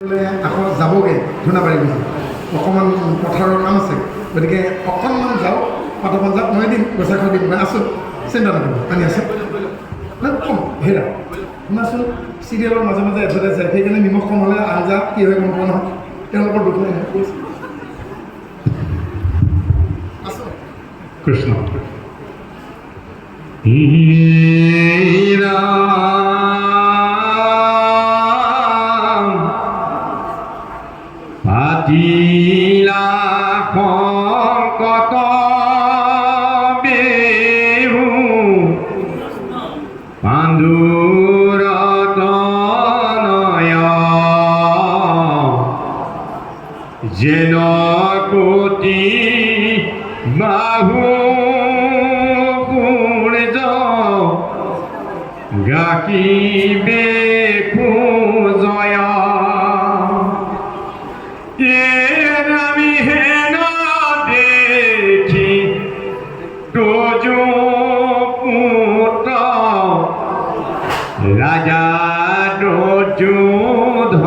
আকৌ যাবগৈ ধুনাবাৰী গৈছে অকণমান পথাৰৰ কাম আছে গতিকে অকণমান যাওক পাতমান যাওক মই দিম পইচা খাই দিম মই আছোঁ চিন্তা নকৰিব আনি আছোঁ কম হেৰা শুনাচোন চিৰিয়েলৰ মাজে মাজে এডভাৰটাইজ যায় সেইকাৰণে নিমখ কম হ'লে আঞ্জা কি হয় গম পোৱা নহয় তেওঁলোকৰ দুখ নাই আছোঁ কৃষ্ণ পাতিলা সংকট বিহু পাণ্ডুৰতনয় যেন কোটি বাহু সূৰ্য গাকিবে জয় আমি হেন দেখি তোজো পুত্ৰ ৰাজা দুৰ্যোধন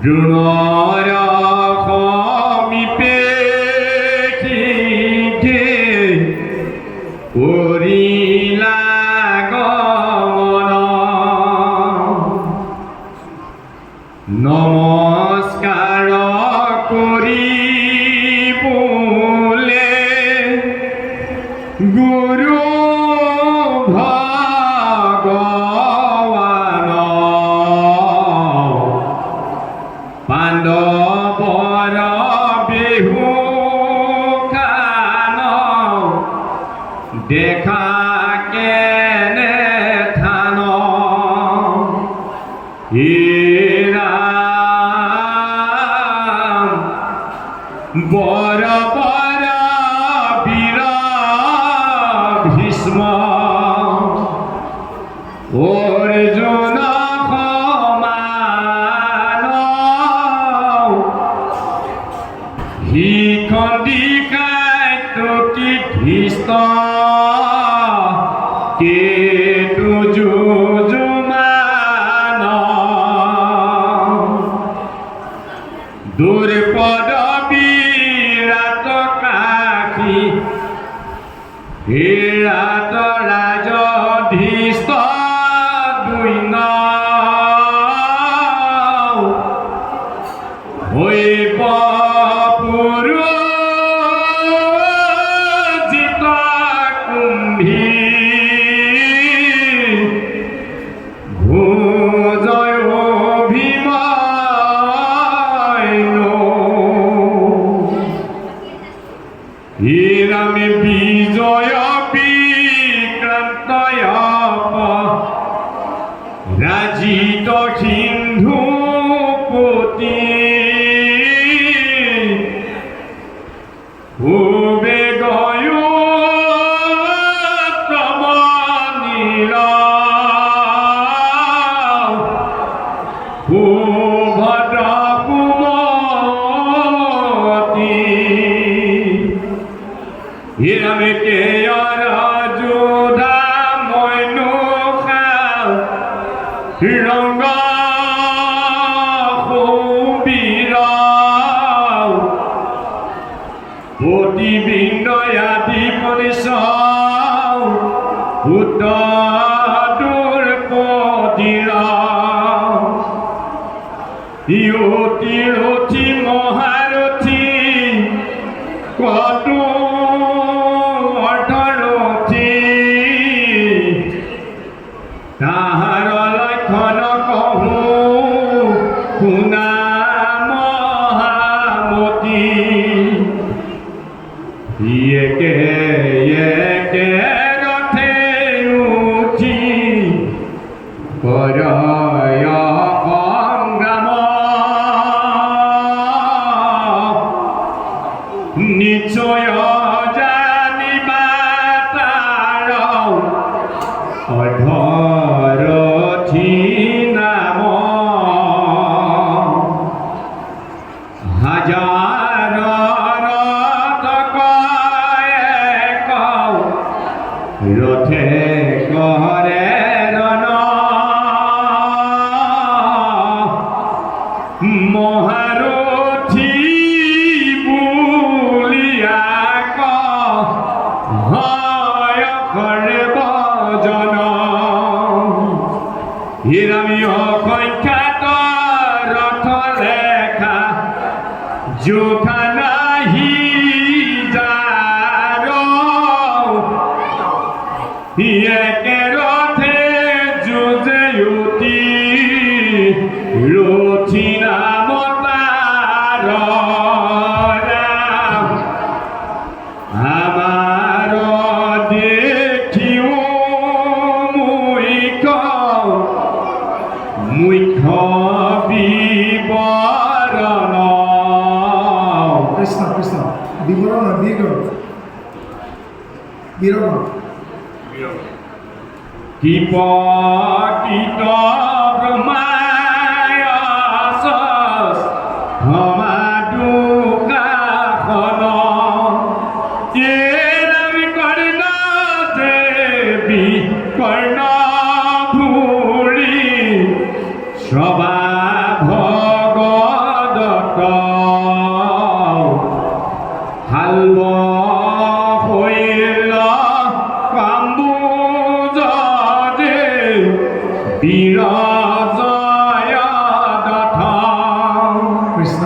দ্ৰোণৰ সমীপে কৰিলা নমস্কাৰ কৰি বোলে গুৰু ভগৱান পাণ্ডৱৰ বিহু খান দেখা কেনে থান বৰ বৰ বীৰ ভীষ্ম অৰ্জুন সমান শিখণ্ডীকাই টকি ধৃষ্ট কেতু যুযুমান দুৰ্পদ বিৰাট কাশী বিৰাট ৰাজধীষ্ট দুইন হৈব পুৰোজিত কুম্ভী ভোজয় ভীম আমি বিজয় বিক্রান্তয় রাজিত সিন্ধু পতি ভুবে গয় নীল ভদ্র কুমতি হিরামে কে যোধা মইনু খাও রঙ্গ সুবীর পতিবৃন্দ আদি পরিশ উত্তর পতির ইয়তি রথি মহারথী কত তাহার লক্ষণ কহু শুনা মহামতী একে একে ৰথে উঠি কৰয় সংগ্ৰাম নিশ্চয় জানিবা তাৰ অধৰথি নাম হাজাৰ ৰথ কয় ৰথে কৰে ৰণ মহাৰথী বুলিয়া হয় কৰে বজন হিৰামি অসংখ্যাত ৰথ লেখা জোখা নাহি যাৰ একে ৰথে যুঁজে উঠি ৰথী নাম তাৰ আমাৰ দেখিও মুখ্য বিবৰণ কৃষ্ণ কৃষ্ণ বিবৰণ বিবৰণ কিপকিত ব্ৰহ্মায় সমাদুকাসন নামি কৰ্ণ দেৱী কৰ্ণ ভূৰি শ্ৰৱা ভগদত্ত হালব হৈল কাম্বুজে বীৰ জয়দত্ত কৃষ্ণ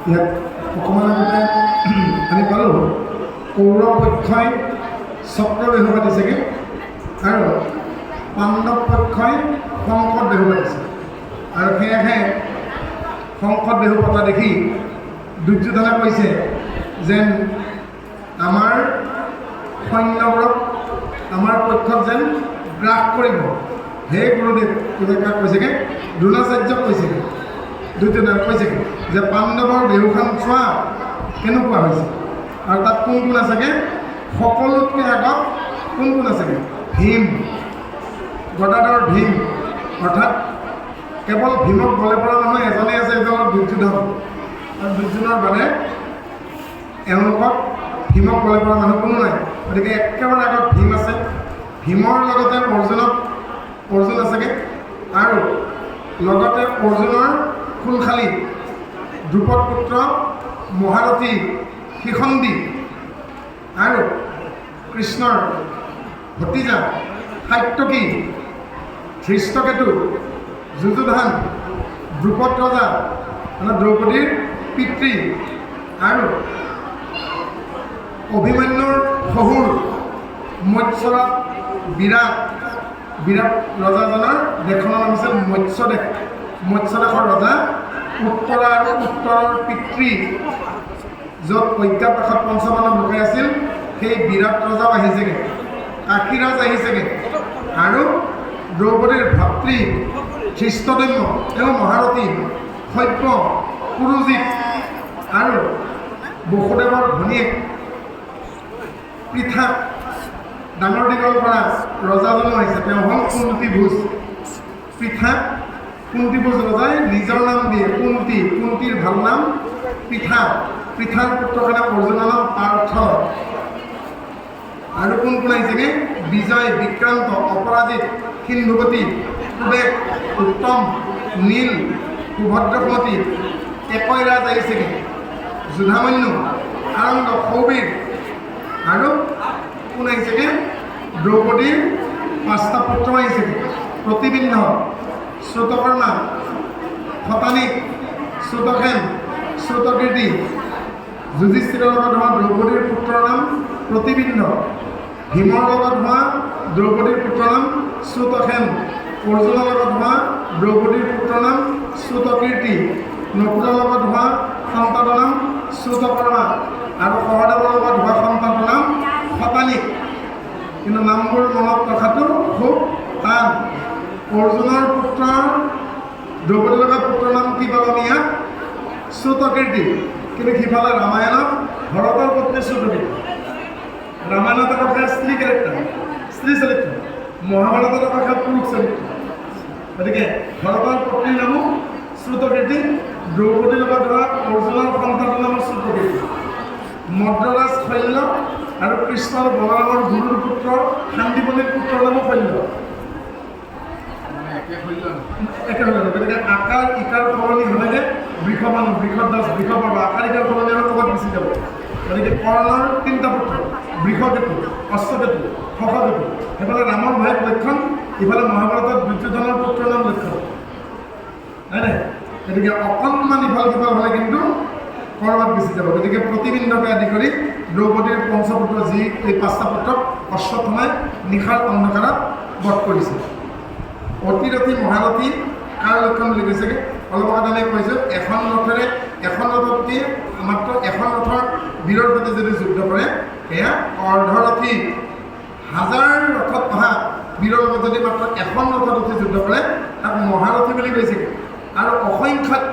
ইয়াত অকণমান আগতে আমি পালোঁ কৌৰৱ পক্ষই চক্ৰ বিহু পাতিছেগৈ আৰু পাণ্ডৱ পক্ষই শংকত বিহু পাতিছে আৰু সেয়েহে শংকত বিহু পতা দেখি দুৰ্যোধনে কৈছে যেন আমাৰ সৈন্যবোৰক আমাৰ পক্ষত যেন গ্ৰাস কৰিব হে গুৰুদেৱ কাক কৈছেগৈ দ্ৰোণাচাৰ্যক কৈছেগৈ দুৰ্যোধনে কৈছেগৈ যে পাণ্ডৱৰ বিহুখন চোৱা কেনেকুৱা হৈছে আৰু তাত কোন কোন আছেগৈ সকলোতকৈ আগত কোন কোন আছেগৈ ভীম গদাধৰ ভীম অৰ্থাৎ কেৱল ভীমক বলে পৰা মানুহ এজনেই আছে এজন দুৰ্যোধন আৰু দুৰ্যোধনৰ বাদে এওঁলোকক ভীমক বলে পৰা মানুহ কোনো নাই গতিকে একেবাৰে আগত ভীম আছে ভীমৰ লগতে অৰ্জুন আছেগৈ আৰু লগতে অৰ্জুনৰ খুলখালী দ্ৰুপদ পুত্ৰ মহাৰথী শিখণ্ডী আৰু কৃষ্ণৰ ভতিজা সাত্যকী ধৃষ্টকেতু যুযুধান দ্ৰুপদ ৰজা মানে দ্ৰৌপদীৰ পিতৃ আৰু অভিমন্যুৰ শহুৰ মৎস্যৰাজ বিৰাট ৰজাজনৰ দেশখনৰ নাম আছিল মৎস্যদেশৰ ৰজা উত্তৰা আৰু উত্তৰৰ পিতৃ য'ত অজ্ঞাপ্ৰাসাদ পঞ্চমানৱ লুকাই আছিল সেই বিৰাট ৰজাও আহিছেগৈ কাশীৰাজ আহিছেগৈ আৰু দ্ৰৌপদীৰ ভাতৃ ধৃষ্টদ্যম্ন তেওঁ মহাৰথী সভ্য পুৰোজিত আৰু বসুদেৱৰ ভনীয়েক পৃথা ডাঙৰ দীঘল কৰা ৰজাজনো আহিছে তেওঁ হ'ল কুন্তীভোজ পৃথা কুন্তীভোজ ৰজাই নিজৰ নাম দিয়ে কুন্তীৰ ভাল নাম পৃথাৰ পুত্ৰৰ নাম অৰ্জুনৰ নাম পাৰ্থ আৰু কোন কোন আহিছেগৈ বিজয় বিক্ৰান্ত অপৰাজিত সিন্ধুৱতী সুবেশ উত্তম নীল সুভদ্ৰমতী একৈৰাজ আহিছেগৈ যুধামন্যু আনন্দ সৌবীৰ আৰু কোন আহিছেগৈ দ্ৰৌপদীৰ 5টা পুত্ৰ আহিছেগৈ প্ৰতিবিম্ব শ্ৰুতকৰ্ণা শতানিক শ্ৰুতসেন শ্ৰুতকীৰ্তি যুধিষ্ঠিৰৰ লগত হোৱা দ্ৰৌপদীৰ পুত্ৰৰ নাম প্ৰতিবিম্ব ভীমৰ লগত হোৱা দ্ৰৌপদীৰ পুত্ৰৰ নাম শ্ৰুতসেন অৰ্জুনৰ লগত হোৱা দ্ৰৌপদীৰ পুত্ৰৰ নাম শ্ৰুতকীৰ্তি নকুলৰ লগত হোৱা সন্তানৰ নাম শ্ৰুতকৰ্ণা আৰু সহদেৱৰ লগত হোৱা সন্তানৰ নাম শতানিক কিন্তু নামবোৰ মনত ৰখাটো খুব টান অৰ্জুনৰ পুত্ৰৰ দ্ৰৌপদীৰ লগত পুত্ৰৰ নাম কি পালোঁ ইয়াত শ্ৰুতকীৰ্তি কিন্তু সিফালে ৰামায়ণত ভৰতৰ পত্নী শ্ৰুতকীৰ্তি ৰামায়ণত কথা স্ত্ৰী কেৰেক্টাৰ স্ত্ৰী চৰিত্ৰ মহাভাৰতৰ কথা পুৰুষ চৰিত্ৰ গতিকে ভৰতৰ পত্নীৰ নামো শ্ৰুতকীৰ্তি দ্ৰৌপদীৰ লগত ধৰা অৰ্জুনৰ সন্তানৰ নাম শ্ৰুতকীৰ্তি মদ্ৰৰাজ শল্য আৰু কৃষ্ণৰ বলৰামৰ গুৰুৰ পুত্ৰ শান্তিপনীৰ পুত্ৰৰ নামো শল্য একে হলে গতিকে আকাৰ ইকাৰ সলনি হ'লেহে বৃষ মানুহ বৃষ দাস বৃষ পাব আকাৰ ইকাৰ সলনি হ'লে ক'ৰবাত গুচি যাব গতিকে কৰ্ণৰ তিনিটা পুত্ৰ বৃষকেতু অশ্বকেতু শশকেতু সেইফালে ৰামৰ ভায়েক লক্ষণ ইফালে মহাভাৰতত দুৰ্যোধনৰ পুত্ৰৰ নাম লক্ষণ হয় নাই গতিকে অকণমান ইফাল সিফাল হ'লে কিন্তু ক'ৰবাত গুচি যাব গতিকে প্ৰতিবিন্দকে আদি কৰি দ্ৰৌপদীৰ পঞ্চপুত্ৰ যি এই পাঁচটা পুত্ৰক অশ্বত্থামাই নিশাৰ অন্ধকাৰত বধ কৰিছে অতিৰথী মহাৰথী কাৰ লক্ষণ বুলি কৈছেগৈ অলপ আগত আমি কৈছোঁ এখন ৰথতকৈ মাত্ৰ এখন ৰথৰ বীৰৰ সৈতে যদি যুদ্ধ কৰে সেয়া অৰ্ধৰথী হাজাৰ ৰথত অহা বীৰৰ লগত যদি মাত্ৰ এখন ৰথত উঠি যুদ্ধ কৰে তাক মহাৰথী বুলি কৈছেগৈ আৰু অসংখ্যাত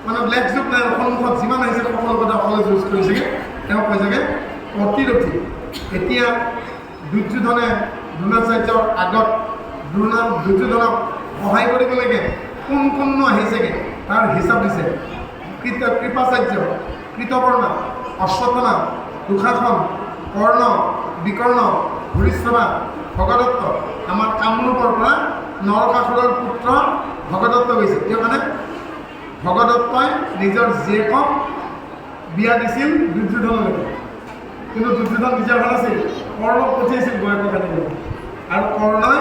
মানে ব্লেক যুগ নাই অসন্মুখত যিমান আহিছে সকলো কথা অকলে যুঁজ কৰিছেগৈ তেওঁ কৈছেগৈ অতিৰথী এতিয়া দুৰ্যোধনে দ্ৰোণাচাৰ্যৰ আগত দুৰ্যোধনক সহায় কৰিবলৈকে কোন আহিছেগৈ তাৰ হিচাপ দিছে কৃপাচাৰ্য কৃতবৰ্মা অশ্বত্থামা দুঃশাসন কৰ্ণ বিকৰ্ণ ভূৰিশ্ৰৱা ভগদত্ত আমাৰ কামৰূপৰ পৰা নৰকাসুৰৰ পুত্ৰ ভগদত্ত গৈছে কিয় মানে ভগদত্তই নিজৰ জীয়েকক বিয়া দিছিল দুৰ্যোধনলৈকে কিন্তু দুৰ্যোধন নিজৰ ভাল আছিল কৰ্ণক পঠিয়াইছিল বয়সৰ কাৰণে আৰু কৰ্ণই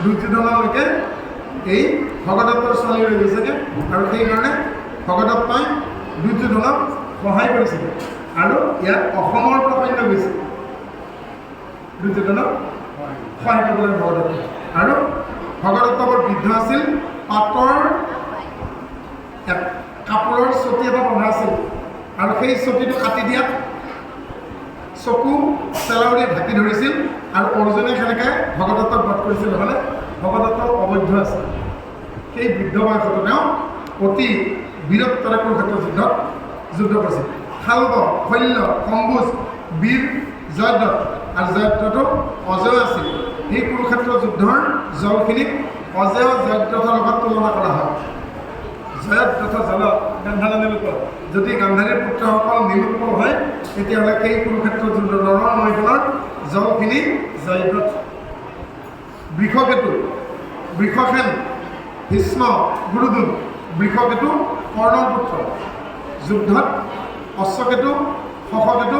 দুৰ্যোধনলৈকে এই ভগদত্তৰ ছোৱালী লৈ গৈছেগৈ আৰু সেইকাৰণে ভগদত্তই দুৰ্যোধনক সহায় কৰিছিল আৰু ইয়াত অসমৰ পৰা সৈন্য গৈছিল দুৰ্যোধনক সহায় কৰিবলৈ ভগদত্ত আৰু ভগদত্ত বৰ বৃদ্ধ আছিল পাতৰ কাপোৰৰ চকী এটা বন্ধা আছিল আৰু সেই চকীটো কাটি দিয়াত চকু চেলাউৰিয়ে ঢাকি ধৰিছিল আৰু অৰ্জুনে সেনেকৈ ভগদত্তক বধ কৰিছিল নহ'লে ভগদত্ত অবৈধ আছিল সেই বৃদ্ধ বয়সতো তেওঁ অতি বীৰত্বৰে কুৰুক্ষেত্ৰ যুদ্ধ কৰিছিল শাল্ব শল্য কম্বুজ বীৰ জয়দ্ৰত আৰু জয়দ্ৰতো অজয় আছিল এই কুৰুক্ষেত্ৰ যুদ্ধৰ জলখিনিক অজয় জয়দ্ৰথৰ লগত তুলনা কৰা হয় জয়দ্ৰথ জল গান্ধাৰী নিলোপ যদি গান্ধাৰীৰ পুত্ৰসকল নিলোপ হয় তেতিয়াহ'লে সেই কুৰুক্ষেত্ৰ যুদ্ধৰ ৰণৰ নৈখনৰ জলখিনি জয়দ্ৰথ বৃষকেতু বৃষসেন ভীষ্ম গুৰুদুল বৃষকেতু কৰ্ণৰ পুত্ৰ যুদ্ধত অশ্বকেতু শশকেতু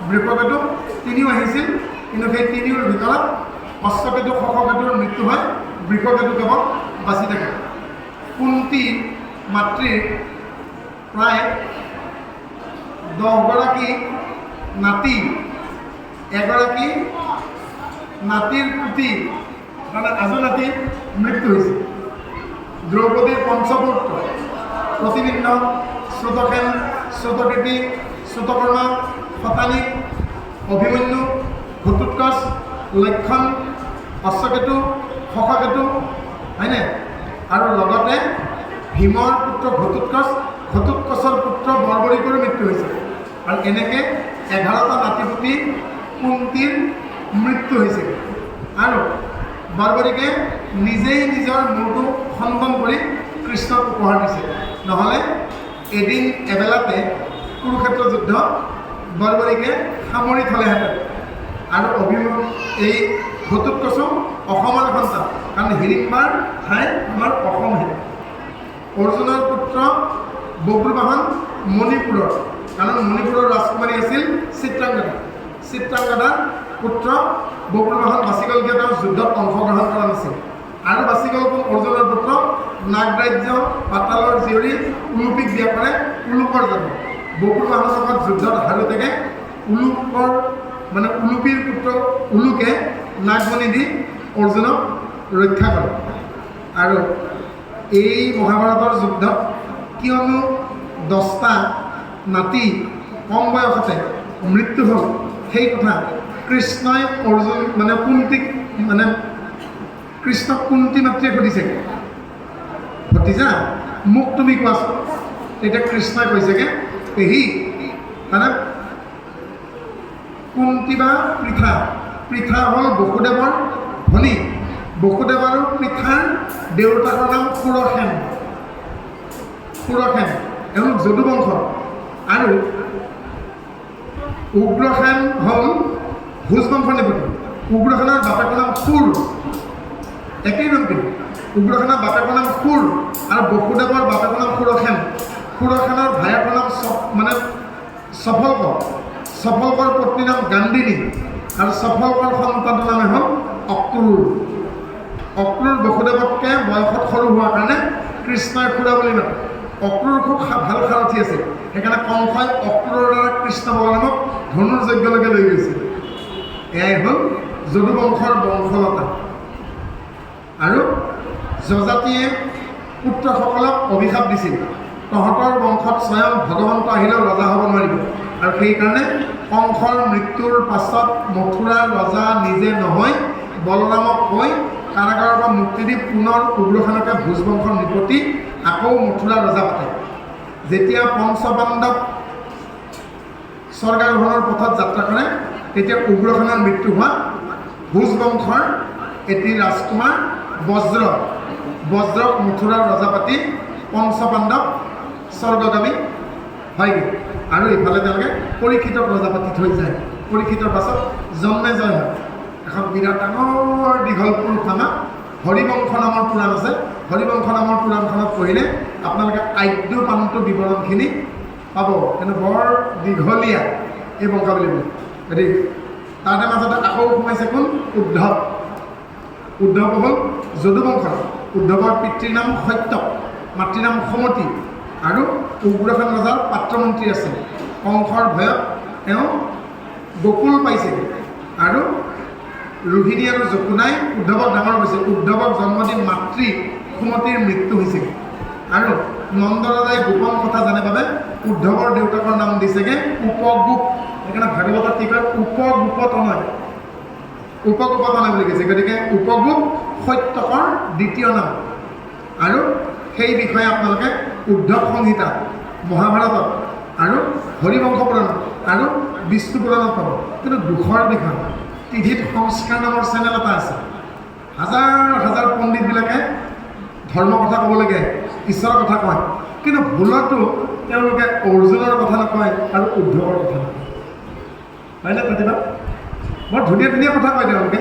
বৃষকেতু তিনিও আহিছিল কিন্তু সেই তিনিওৰ ভিতৰত অশ্বকেতু শশকেতুৰ মৃত্যু হয় বৃষকেতু কেৱল বাচি থাকে কুন্তী মাতৃৰ প্ৰায় 10গৰাকী নাতি এগৰাকী নাতিৰ পুতি মানে আজু নাতিৰ মৃত্যু হৈছিল দ্ৰৌপদীৰ পঞ্চপুত্ৰ প্ৰতিবিন্দ শ্ৰুতসেন শ্ৰুতকীৰ্তি শ্ৰুতকৰ্মা শতানী অভিমন্যু ঘটোৎকচ লক্ষণ অশ্বকেতু শশকেতু হয়নে আৰু লগতে ভীমৰ পুত্ৰ ঘটোৎকচৰ পুত্ৰ বৰবৰিকৰো মৃত্যু হৈছে আৰু এনেকৈ 11টা নাতিপুতি কুন্তীৰ মৃত্যু হৈছে আৰু বৰবৰিকে নিজেই নিজৰ মূৰটো খণ্ডন কৰি কৃষ্ণক উপহাৰ দিছে নহ'লে এদিন এবেলাতে কুৰুক্ষেত্ৰ যুদ্ধ বৰবৰিকে সামৰি থলেহেঁতেন আৰু এই ঘটোৎকচো অসমৰ সন্তান কাৰণ হিড়িম্বাৰ ঠাই আমাৰ অসমহে অৰ্জুনৰ পুত্ৰ বব্ৰুবাহন মণিপুৰৰ কাৰণ মণিপুৰৰ ৰাজকুমাৰী আছিল চিত্ৰাংগদাৰ পুত্ৰ বব্ৰুবাহন বাচি গ'ল কিয় তেওঁ যুদ্ধত অংশগ্ৰহণ কৰা নাছিল আৰু বাচি গ'ল কোন অৰ্জুনৰ পুত্ৰ নাগৰাজ্য পাতালৰ জীয়ৰী উলুপিক বিয়া কৰে উলুকৰ জন্ম বব্ৰুবাহনৰ লগত যুদ্ধত হাৰোঁতেকে উলুপিৰ পুত্ৰ উলুকে নাগমণি দি অৰ্জুনক ৰক্ষা কৰে আৰু এই মহাভাৰতৰ যুদ্ধত কিয়নো 10টা নাতি কম বয়সতে মৃত্যু হ'ল সেই কথা কৃষ্ণই অৰ্জুন কুন্তীক কৃষ্ণক কুন্তী মাতৃয়ে সুধিছে ভতিজা মোক তুমি কোৱাচোন তেতিয়া কৃষ্ণই কৈছেগৈ পেহী মানে কুন্তী বা পৃথা হ'ল বসুদেৱৰ ভনী বসুদেৱ আৰু পৃথাৰ দেউতাকৰ নাম সুৰসেন এওঁলোক যদুবংশ আৰু উগ্ৰসেন হ'ল ভোজ বংশৰ নিপতি উগ্ৰসেনৰ বাপেকৰ নাম সুৰ একেই নাম কিন্তু উগ্ৰসেনৰ বাপেকৰ নাম সুৰ আৰু বসুদেৱৰ বাপেকৰ নাম সুৰসেন। সুৰসেনৰ ভায়েকৰ নাম সফলক। সফলকৰ পত্নীৰ নাম গান্ধিনী আৰু সফলকৰ সন্তানৰ নামে হ'ল অক্ৰূৰ। অক্ৰূৰ বসুদেৱতকৈ বয়সত সৰু হোৱাৰ কাৰণে কৃষ্ণই খুৰা বুলি মাতে। অক্ৰূৰ খুব ভাল সাৰথি আছিল, সেইকাৰণে কংসই অক্ৰূৰৰ দ্বাৰা কৃষ্ণ বলৰামক ধনুৰ যজ্ঞলৈকে লৈ গৈছিল। এয়াই হ'ল যদুবংশৰ বংশলতা। আৰু যজাতিয়ে পুত্ৰসকলক অভিশাপ দিছিল, তহঁতৰ বংশত স্বয়ং ভগৱন্ত আহিলেও ৰজা হ'ব নোৱাৰিব। আৰু সেইকাৰণে কংসৰ মৃত্যুৰ পাছত মথুৰাৰ ৰজা নিজে নহয় বলৰামক কৈ কাৰাগাৰৰ পৰা মুক্তি দি পুনৰ উগ্ৰসেনকে ভোজবংশৰ নৃপতি আকৌ মথুৰাৰ ৰজা পাতে। যেতিয়া পঞ্চপাণ্ডৱ স্বৰ্গাৰোহণৰ পথত যাত্ৰা কৰে তেতিয়া উগ্ৰসেনৰ মৃত্যু হোৱা ভোজবংশৰ এটি ৰাজকুমাৰ বজ্ৰক মথুৰাৰ ৰজা পাতি পঞ্চপাণ্ডৱ স্বৰ্গগামী হয়গৈ। আৰু ইফালে তেওঁলোকে পৰীক্ষিতক ৰজা পাতি থৈ যায়। পৰীক্ষিতৰ পাছত জন্মে জয় হয়। এখন বিৰাট ডাঙৰ দীঘল পুৰুষনামা হৰিবংশ নামৰ পুৰাণ আছে। হৰিবংশ নামৰ পুৰাণখনত পঢ়িলে আপোনালোকে আদ্য পান্ত বিৱৰণখিনি পাব, কিন্তু বৰ দীঘলীয়া এই বংশাৱলী বুলি। গতিকে তাতে মাজতে আকৌ সোমাইছে কোন? উদ্ধৱ। উদ্ধৱ হ'ল যদুবংশৰ। উদ্ধৱৰ পিতৃৰ নাম সত্যক, মাতৃৰ নাম সমতী আৰু উগ্ৰসেন ৰজাৰ পাত্ৰমন্ত্ৰী আছিল। কংসৰ ভয়ত তেওঁ গকুল পাইছিল আৰু ৰোহিণী আৰু যকুনাই উদ্ধৱক ডাঙৰ কৰিছিল। উদ্ধৱক জন্ম দি মাতৃ সুমতীৰ মৃত্যু হৈছিল। আৰু নন্দৰাজাই গোপন কথা জানে বাবে উদ্ধৱৰ দেউতাকৰ নাম দিছেগৈ উপগোপ। সেইকাৰণে ভাগৱতত কি কয়? উপগোপতনয়, উপগোপতনয় বুলি কৈছে। গতিকে উপগোপ সত্যকৰ দ্বিতীয় নাম। আৰু সেই বিষয়ে আপোনালোকে উদ্ধৱ সংহিতা মহাভাৰতত আৰু হৰিবংশ পুৰাণত আৰু বিষ্ণু পুৰাণত পাব। কিন্তু দুখৰ বিষয়, টিভিত সংস্কাৰ নামৰ চেনেল এটা আছে। হাজাৰ হাজাৰ পণ্ডিতবিলাকে ধৰ্ম কথা ক'বলৈকে ঈশ্বৰৰ কথা কয়, কিন্তু ভুলতো তেওঁলোকে অৰ্জুনৰ কথা নকয় আৰু উদ্ধৱৰ কথা নকয়। হয়নে প্ৰতিভা? বৰ ধুনীয়া ধুনীয়া কথা কয় তেওঁলোকে,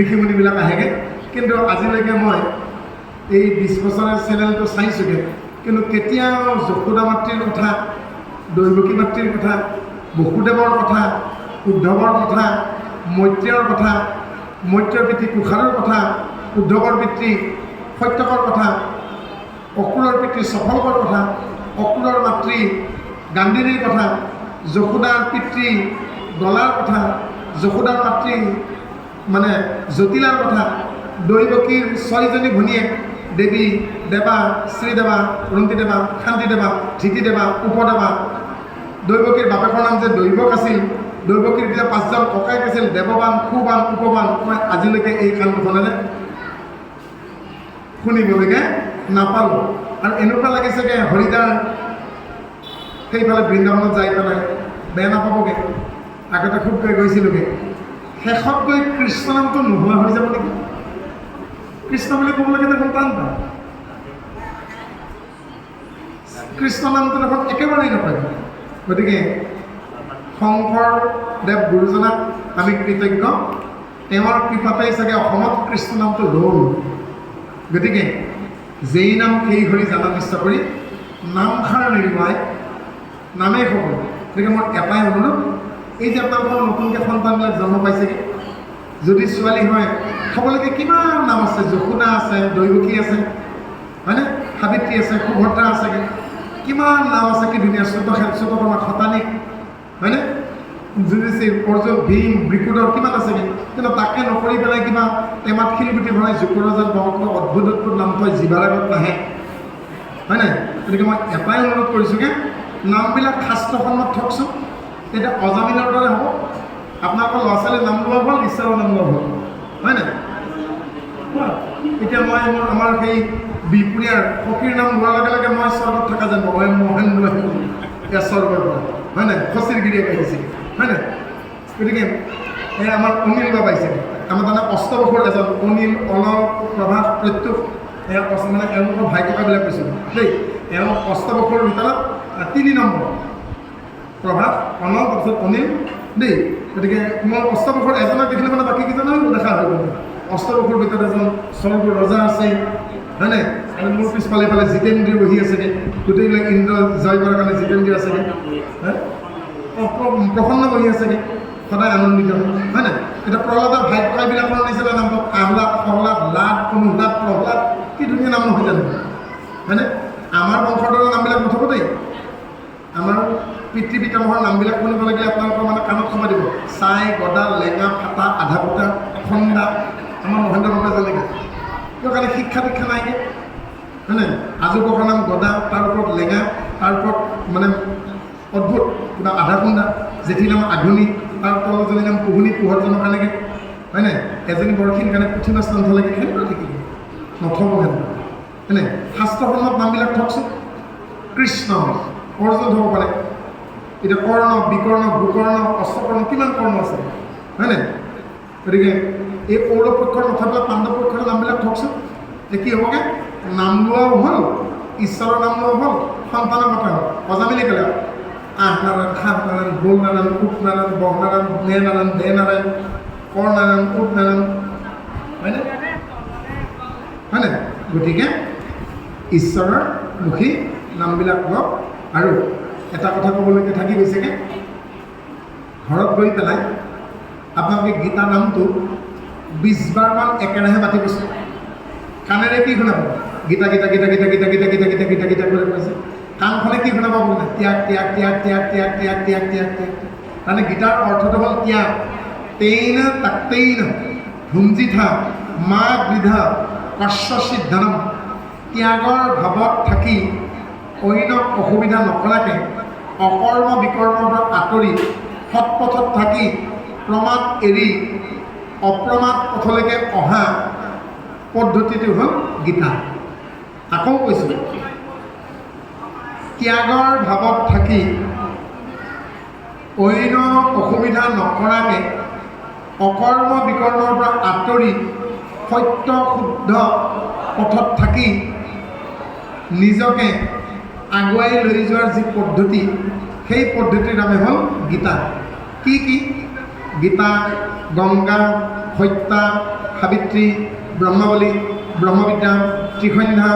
ঋষিমুনিবিলাক আহেগৈ। কিন্তু আজিলৈকে মই এই 20 বছৰৰ চেনেলটো চাইছোগৈ, কিন্তু কেতিয়াও যশোদা মাতৃৰ কথা, দৈৱকী মাতৃৰ কথা, বসুদেৱৰ কথা, উদ্ধৱৰ কথা, মৈত্ৰেয়ৰ কথা, মৈত্ৰেয়ৰ পিতৃ কুশালৰ কথা, উদ্ধৱৰ পিতৃ সত্যকৰ কথা, অক্ৰূৰৰ পিতৃ সফলকৰ কথা, অক্ৰূৰৰ মাতৃ গান্ধিনীৰ কথা, যশোদাৰ পিতৃ গলাৰ কথা, যশোদাৰ মাতৃ মানে জটিলাৰ কথা, দৈৱকীৰ 6জনী ভনীয়েক দেৱী, দেৱা, শ্ৰীদেৱা, ৰন্তিদেৱা, শান্তিদেৱা, ধৃতিদেৱা, উপদেৱা, দৈৱকীৰ বাপেকৰ নাম যে দৈৱক আছিল, দৈৱকীৰ যেতিয়া 5জন ককায়েক আছিল দেৱবান, সুবান, উপবান। মই আজিলৈকে এই কাণ্ডখনেৰে শুনিবলৈকে নাপালোঁ। আৰু এনেকুৱা লাগিছেগৈ হৰিদাৰ সেইফালে বৃন্দাবনত যাই পেলাই বেয়া নাপাবগৈ, আগতে খুব গৈছিলোগৈ, শেষত গৈ কৃষ্ণ নামটো নোহোৱা হৈ যাব নেকি? কৃষ্ণ বুলি ক'বলৈকে দেখোন টান পায়। কৃষ্ণ নামটো দেখোন একেবাৰেই নাপায়। গতিকে শংকৰদেৱ গুৰুজনাক আমি কৃতজ্ঞ, তেওঁৰ কৃপাতেই চাগে অসমত কৃষ্ণ নামটো ৰ'ল। গতিকে যেই নাম সেই হৰি জানা নিষ্ঠা কৰি নামষাৰ নিৰ্মাই নামেই সকলো। গতিকে মোৰ এটাই অনুৰোধ, এই যে আপোনালোকৰ নতুনকৈ সন্তানবিলাক জন্ম পাইছেগৈ, যদি ছোৱালী হয় খাবলৈকে কিমান নাম আছে, যশোদা আছে, দৈৱকী আছে, হয়নে, সাবিত্ৰী আছে, সুভদ্ৰা আছেগৈ, কিমান নাম আছে, কি ধুনীয়া চতুৰ্কৰ্মা, খতানিক, হয়নে, যুধিষ্ঠিৰ, অৰ্জুন, ভীম, বৃকুদৰ কিমান আছেগৈ। কিন্তু তাকে নকৰি পেলাই কিবা টেমাত শিলগুটি ভৰাই যুকৰাজাত বহুত অদ্ভুত অদ্ভুত নাম থৈ জিভাৰ আগত নাহে, হয় নাই? গতিকে মই এটাই অনুৰোধ কৰিছোঁগৈ, নামবিলাক শাস্ত্ৰসন্মত থকচোন, তেতিয়া অজামিলৰ দৰে হ'ব। আপোনালোকৰ ল'ৰা ছোৱালীৰ নাম লোৱা হ'ল, ঈশ্বৰৰ নাম লোৱা হ'ল, হয় নাই? এতিয়া মই আমাৰ সেই বিহপুৰীয়াৰ সখীৰ নাম লোৱাৰ লগে লগে মই স্বৰ্গত থকা যেন মই মহেন্দ্ৰ এতিয়া স্বৰ্গৰ পৰা, হয় নাই? খচিৰ গিৰিয়েক আহিছিল, হয় নাই? গতিকে এই আমাৰ অনিল বাবা আহিছে, আমাৰ তাৰমানে অষ্টবসুৰ এজন অনিল, অলক, প্ৰভাস, প্ৰত্যুষ, মানে এওঁলোকৰ ভাই ককাবিলাক কৈছোঁ দেই। এওঁ অষ্টবসুৰ ভিতৰত 3 নম্বৰ প্ৰভাস, অনল, তাৰপিছত অনিল দেই। গতিকে মই অষ্টবসুৰ এজনক দেখিলে মানে বাকীকেইজনেও দেখা হৈ গ'ল। অষ্টবসুৰ ভিতৰত এজন স্বৰ্গৰ ৰজা আছে, হয়নে? মোৰ পিছফালে ফালে জিতেন্দ্ৰ বহি আছেগৈ, গোটেইবিলাক ইন্দ্ৰ জয় কৰাৰ কাৰণে জিতেন্দ্ৰ আছেগৈ, প্ৰসন্ন বহি আছেগৈ, সদায় আনন্দিত হয় নাই? এতিয়া প্ৰহ্লাদৰ ভাই ককাইবিলাকৰ নিচিনা নাম পাওক, আহ্লাদ, প্ৰহ্লাদ, লাড, অনুহ্লাদ, প্ৰহ্লাদ, কি ধুনীয়া নাম নহয় জানো? হয়নে? আমাৰ বংশৰ দৰে নামবিলাক নথব দেই। আমাৰ পিতৃ পিতামহৰ নামবিলাক শুনিব লাগিলে আপোনালোকৰ মানে কাণত সোমাই দিব। চাই, গদা, লেঙা, ফাটা, আধা ফুটা, খন্দা, আমাৰ মহেন্দ্ৰ বাবা যেনেকৈ। কিয় কাৰণে শিক্ষা দীক্ষা নাইকে হয়নে? আজু ককাৰ নাম গদা, তাৰ ওপৰত লেঙা, তাৰ ওপৰত মানে অদ্ভুত কিবা আধা খুন্দা, জেঠীৰ নাম আধুনি, তাৰ তলজনীৰ নাম পোহনী, পোহৰজনৰ কাৰণেকে হয়নে? এজনী বৰশীৰ কাৰণে পুঠি মাছ নথলেকে সেনেকুৱা থাকিব, নথব হেনো হয়নে? শাস্ত্ৰখনত নামবিলাক থকচোন। কৃষ্ণ, অৰ্জুন হ'ব পাৰে। এতিয়া কৰ্ণ, বিকৰ্ণ, ভূকৰ্ণ, অশ্বকৰ্ণ, কিমান কৰ্ণ আছে হয়নে? গতিকে এই কৌৰৱ পক্ষৰ নাথাকিলে পাণ্ডৱ পক্ষৰ নামবিলাক থকচোন। যে কি হ'বগৈ? নাম লোৱাও হ'ল, ঈশ্বৰৰ নাম লোৱাও হ'ল, সন্তানৰ কথা হ'ল। অজামিলি ক'লে আহ নাৰায়ণ, খাহ নাৰায়ণ, গোল নাৰায়ণ, উপ নাৰায়ণ, বহ নাৰায়ণ, নে নাৰায়ণ, দে নাৰায়ণ, কৰ নাৰায়ণ, উপ নাৰায়ণ, হয়নে? হয়নে? গতিকে ঈশ্বৰৰ মুখী নামবিলাক লওক। আৰু এটা কথা ক'বলৈকে থাকি গৈছেগৈ, ঘৰত গৈ পেলাই আপোনালোকে গীতা নামটো 20 বাৰমান একেৰাহে মাতি গৈছে। কাণেৰে কি শুনাব? গীতা গীতা গীতা গীতা গীতা গীতা গীতা গীতা গীতা গীতা কৰি কৈছে। কাণখনে কি শুনাব বোলে? ত্যাগ ত্যাগ ত্যাগ ত্যাগ ত্যাগ ত্যাগ ত্যাগ ত্যাগ ত্যাগ। তাৰমানে গীতাৰ অৰ্থটো হ'ল ত্যাগ। তেইন তাক্তেইন ভুঞ্জিথা মা গৃধা কশ্যচিদ্ধনম। ত্যাগৰ ভাৱত থাকি অন্য অসুবিধা নকৰাকৈ অকৰ্ম বিকৰ্মৰ পৰা আঁতৰি সৎপথত থাকি প্ৰমাদ এৰি অপ্ৰমাদ পথলৈকে অহা পদ্ধতিটো হ'ল গীতা। আকৌ কৈছোঁ, ত্যাগৰ ভাৱত থাকি অন্য অসুবিধা নকৰাকৈ অকৰ্ম বিকৰ্মৰ পৰা আঁতৰি সত্য শুদ্ধ পথত থাকি নিজকে আগুৱাই লৈ যোৱাৰ যি পদ্ধতি, সেই পদ্ধতিৰ নামে হ'ল গীতা। কি কি? গীতা, গংগা, সত্যা, সাবিত্ৰী, ব্ৰহ্মাৱলী, ব্ৰহ্মবিদ্যা, ত্ৰিসন্ধ্যা,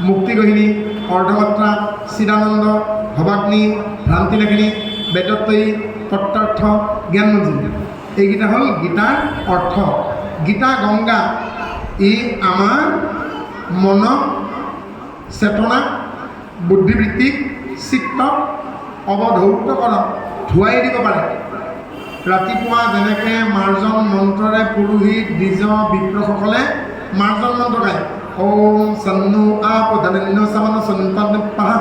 মুক্তিগহিনী, অৰ্ধমাত্ৰা, চিদানন্দ, ভৱাগ্নি, ভ্ৰান্তিনাশিনী, বেদত্ৰয়ী, তত্ত্বাৰ্থ, জ্ঞানমঞ্জৰী। এইকেইটা হ'ল গীতাৰ অৰ্থ। গীতা গংগা ই আমাৰ মনক, চেতনাক, বুদ্ধিবৃত্তিক, চিত্তক অৱধৌত কৰা, ধুৱাই দিব পাৰে। ৰাতিপুৱা যেনেকৈ মাৰ্জন মন্ত্ৰৰে পুৰোহিত, দ্বিজ, বিপ্ৰসকলে মাৰ্জন মন্ত্ৰ গায়। ওম সন্নু আপ ধনন্য সমান সন্তান পাহ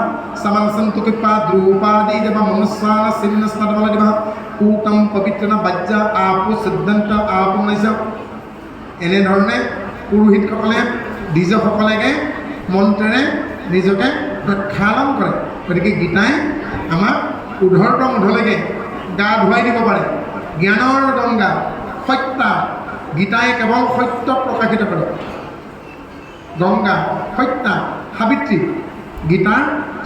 সমান সন্তু কৃপা দ্রৌপাদি দেবা মনুষ্যান সিন্ন স্নাতমাল দিবা কূটম পবিত্ৰনা বাজ্যা আপু সিদ্ধান্ত আপু নাইছা। এনেধৰণে পুৰোহিতসকলে দ্বিজসকলেকে মন্ত্ৰেৰে নিজকে প্ৰক্ষালন কৰে। গতিকে গীতাই আমাক উধৰ পৰা মুধলৈকে গা ধুৱাই দিব পাৰে। জ্ঞানৰ গংগা সত্যা, গীতাই কেৱল সত্য প্ৰকাশিত কৰে। গংগা, সত্যা, সাবিত্ৰী, গীতাৰ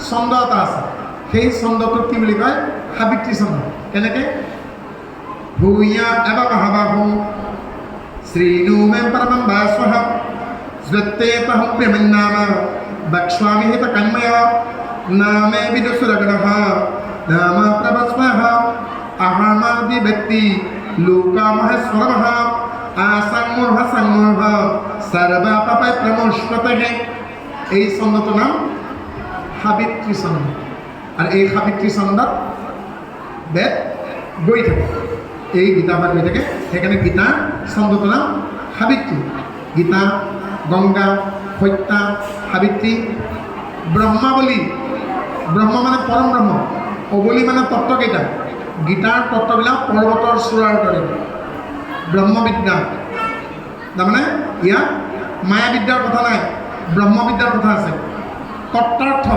ছন্দ এটা আছে। সেই ছন্দটোক কি বুলি কয়? সাবিত্ৰী ছন্দ। কেনেকৈ? ভূয়া এবা মহাবাহু শ্ৰীনু মে পৰমম ভাস্বহ স্বত্তেতহম প্ৰেমন্নাম বক্ষ্যামি হিত কন্ময় নামে বিদুসুৰগণঃ নাম প্ৰভস্মঃ আহামাদি ব্যক্তি লোকামহেশ্বৰমঃ আসংমূঢ় সংমূঢ় সৰ্বাপাপে প্ৰমুষ্পতে। এই ছন্দটোৰ নাম সাবিত্ৰী ছন্দ। আৰু এই সাবিত্ৰী ছন্দত বেদ গৈ থাকে, এই গীতা পাঠ গৈ থাকে। সেইকাৰণে গীতাৰ ছন্দটোৰ নাম সাবিত্ৰী। গীতা, গংগা, সত্যা, সাবিত্ৰী, ব্ৰহ্মাৱলী। ব্ৰহ্ম মানে পৰম ব্ৰহ্ম, অৱলী মানে তত্ত্বকেইটা। গীতাৰ তত্ত্ববিলাক পৰ্বতৰ চূড়াৰ দৰে। ব্ৰহ্মবিদ্যা, তাৰমানে ইয়াত মায়াবিদ্যাৰ কথা নাই, ব্ৰহ্মবিদ্যাৰ কথা আছে। তত্ত্বাৰ্থ,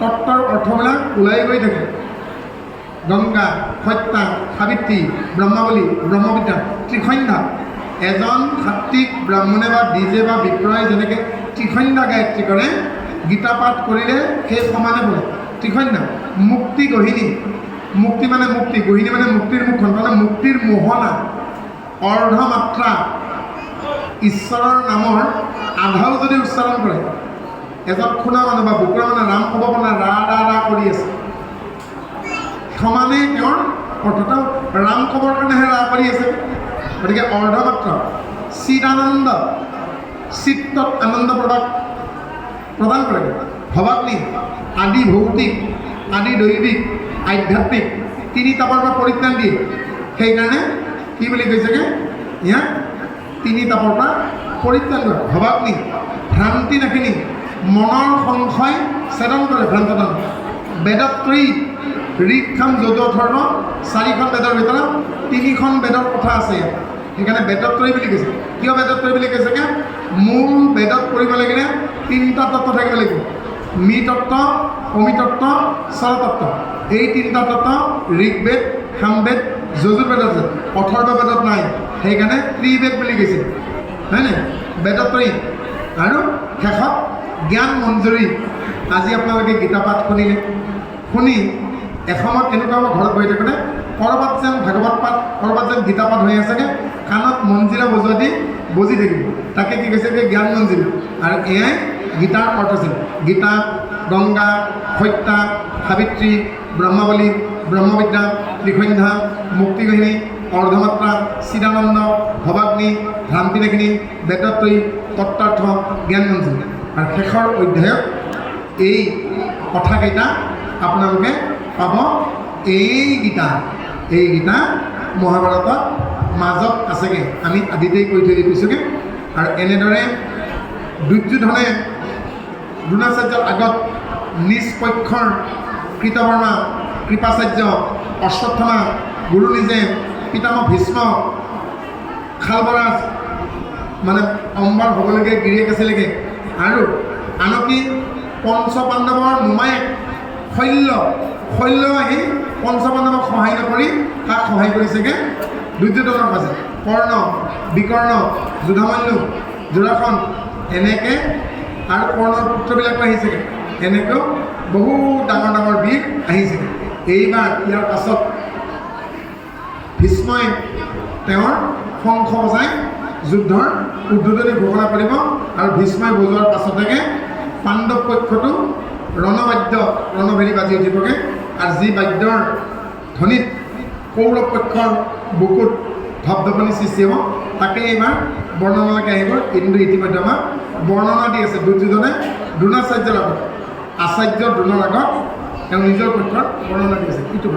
তত্ত্বৰ অৰ্থবিলাক ওলাই গৈ থাকে। গংগা, সত্যা, সাবিত্ৰী, ব্ৰহ্মাৱলী, ব্ৰহ্মবিদ্যা, ত্ৰিসন্ধ্যা। এজন সাত্বিক ব্ৰাহ্মণে বা দ্বিজে বা বিপ্ৰয়ে যেনেকৈ ত্ৰিসন্ধ্যা গায়ত্ৰী কৰে, গীতা পাঠ কৰিলে সেই সমানে বোলে ত্ৰিসন্ধ্যা। মুক্তি গহিনী, মুক্তি মানে মুক্তি, গহিনী মানে মুক্তিৰ মুখখন, মানে মুক্তিৰ মোহনা। অৰ্ধমাত্ৰা, ঈশ্বৰৰ নামৰ আধাও যদি উচ্চাৰণ কৰে এজন খুনা মানুহ বা বুকুৰা মানুহে ৰাম ক'ব পৰা নাই, ৰা কৰি আছে। সমানেই তেওঁৰ অৰ্থটো ৰাম ক'বৰ কাৰণেহে ৰা কৰি আছে। গতিকে অৰ্ধমাত্ৰ চিদানন্দ, চিত্তত আনন্দ প্ৰদান কৰে। ভৱাগ্নি আদি ভৌতিক, আদি দৈবিক, আধ্যাত্মিক তিনি তাপৰ পৰা পৰিত্ৰাণ দিয়ে। সেইকাৰণে কি বুলি কৈছেগৈ ইয়াক তিনি তাপৰ পৰা পৰিত্ৰাণ কৰে। ভৱাগ্নি ভ্ৰান্তি নাখিনি মনৰ সংশয় ছেদন কৰে, ভ্ৰান্তদন। বেদত্ৰয়ী ঋকসাম যজু অথৰ্ব 4খন বেদৰ ভিতৰত 3খন বেদৰ কথা আছে ইয়াত। সেইকাৰণে বেদত্ৰয়ী বুলি কৈছে। কিয় বেদত্ৰয়ী বুলি কৈছেগৈ? মূল বেদত পঢ়িব লাগিলে 3টা তত্ত্ব থাকিব লাগিব, মৃতত্ব, অমিতত্ব, স্বৰতত্ত্ব। এই 3টা তত্ত্ব ঋকবেদ, সামবেদ, যজুৰ্বেদত আছে, অথৰ্ব বেদত নাই। সেইকাৰণে ত্ৰিবেদ বুলি কৈছে, হয়নে? বেদত্ৰয়ী আৰু শেষত জ্ঞান মঞ্জুৰী। আজি আপোনালোকে গীতা পাঠ শুনিলে, শুনি এসময়ত এনেকুৱা হ'ব ঘৰত বহি থাকোঁতে ক'ৰবাত যেন ভাগৱত পাঠ, ক'ৰবাত যেন গীতা পাঠ হৈ আছেগৈ, কাণত মঞ্জিৰা বজোৱা দি বজি থাকিব। তাকে কি কৈছে জ্ঞান মঞ্জিৰী। আৰু এয়াই গীতাৰ অৰ্থ আছিল। গীতা, গংগা, সত্যা, সাবিত্ৰী, ব্ৰহ্মাৱলী, ব্ৰহ্মবিদ্যা, ত্ৰিসন্ধ্যা, মুক্তিগহিনী, অৰ্ধমাত্ৰা, চিদানন্দ, ভৱাগ্নি, ভ্ৰান্তিনাশিনী, বেদত্ৰয়ী, তত্ত্বাৰ্থ, জ্ঞান মঞ্জুৰী। আৰু শেষৰ অধ্যায়ত এই কথাকেইটা আপোনালোকে পাব। এই গীতা মহাভাৰতত মাজত আছেগৈ, আমি আদিতেই কৈ থৈ দিছোঁগৈ। আৰু এনেদৰে দুৰ্যোধনে দ্ৰোণাচাৰ্যৰ আগত নিজ পক্ষৰ কৃতবৰ্মা, কৃপাচাৰ্য, অশ্বত্থামা, গুৰু নিজে, পিতামহ ভীষ্ম, খালবৰাজ মানে অম্বাৰ হ'বলৈকে গিৰিয়েক আছিলেগৈ। আৰু আনকি পঞ্চপাণ্ডৱৰ মোমায়েক শল্য আহি পঞ্চপাণ্ডৱক সহায় নকৰি তাক সহায় কৰিছেগৈ দুৰ্যোধনৰ মাজে। কৰ্ণ, বিকৰ্ণ, যুধামন্যু, যোৰাসন, এনেকৈ আৰু কৰ্ণৰ পুত্ৰবিলাকো আহিছেগৈ। এনেকৈ বহু ডাঙৰ বীৰ আহিছেগৈ। এইবাৰ ইয়াৰ পাছত ভীষ্মই তেওঁৰ শংখ বজাই যুদ্ধৰ উদ্বোধনী ঘোষণা কৰিব। আৰু ভীষ্মই বজোৱাৰ পাছতেকে পাণ্ডৱ পক্ষটো ৰণভেৰী বাজি উঠিবগৈ। আৰু যি বাদ্যৰ ধ্বনিত কৌৰৱ পক্ষৰ বুকুত ধপধপনি সৃষ্টি হ'ব, তাকে এইবাৰ বৰ্ণনালৈকে আহিব। কিন্তু ইতিমধ্যে আমাক বৰ্ণনা দি আছে দুৰ্যোধনে দ্ৰোণাচাৰ্যৰ আগত, আচাৰ্য দ্ৰোণৰ আগত তেওঁ নিজৰ পক্ষৰ বৰ্ণনা দি আছে। ইটো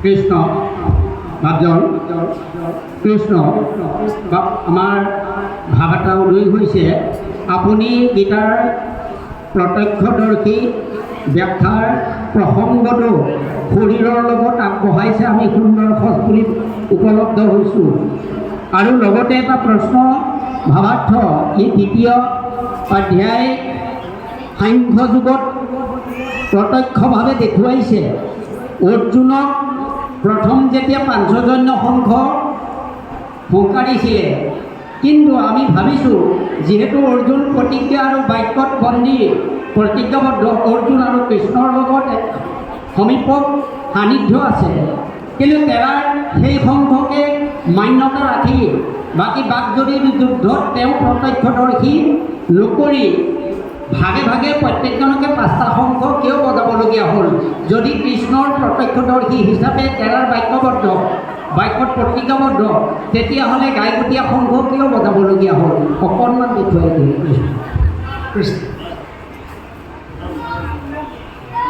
কৃষ্ণ ভাজন কৃষ্ণ আমাৰ ভাৱ এটা উদয় হৈছে। আপুনি গীতাৰ প্ৰত্যক্ষদৰ্শী ব্যাখ্যাৰ প্ৰসংগটো শৰীৰৰ লগত আগবঢ়াইছে, আমি সুন্দৰ সঁজুলিত উপলব্ধ হৈছোঁ। আৰু লগতে এটা প্ৰশ্ন ভাৱাৰ্থ, এই 2য় অধ্যায় সাংখ্য যুগত প্ৰত্যক্ষভাৱে দেখুৱাইছে অৰ্জুনক প্ৰথম যেতিয়া পাঞ্চজন্য শংখ ফুংকাৰিছিলে। কিন্তু আমি ভাবিছোঁ যিহেতু অৰ্জুন প্ৰতিজ্ঞা আৰু বাক্যত বন্দী, প্ৰতিজ্ঞাবদ্ধ, অৰ্জুন আৰু কৃষ্ণৰ লগত সমীপ সান্নিধ্য আছে, কিন্তু তেৰাৰ সেই শংখকে মান্যতা ৰাখি বাকী বাকজৰীৰ যুদ্ধত তেওঁ প্ৰত্যক্ষদৰ্শী নকৰি ভাগে ভাগে প্ৰত্যেকজনকে 5টা শংখ কিয় বজাবলগীয়া হ'ল? যদি কৃষ্ণৰ প্ৰত্যক্ষদৰ্শী হিচাপে তেৰাৰ বাক্যত প্ৰতিজ্ঞাবদ্ধ, তেতিয়াহ'লে গাইগুটীয়া শংখ কিয় বজাবলগীয়া হ'ল? অকণমান দেখুৱাই দিয়ে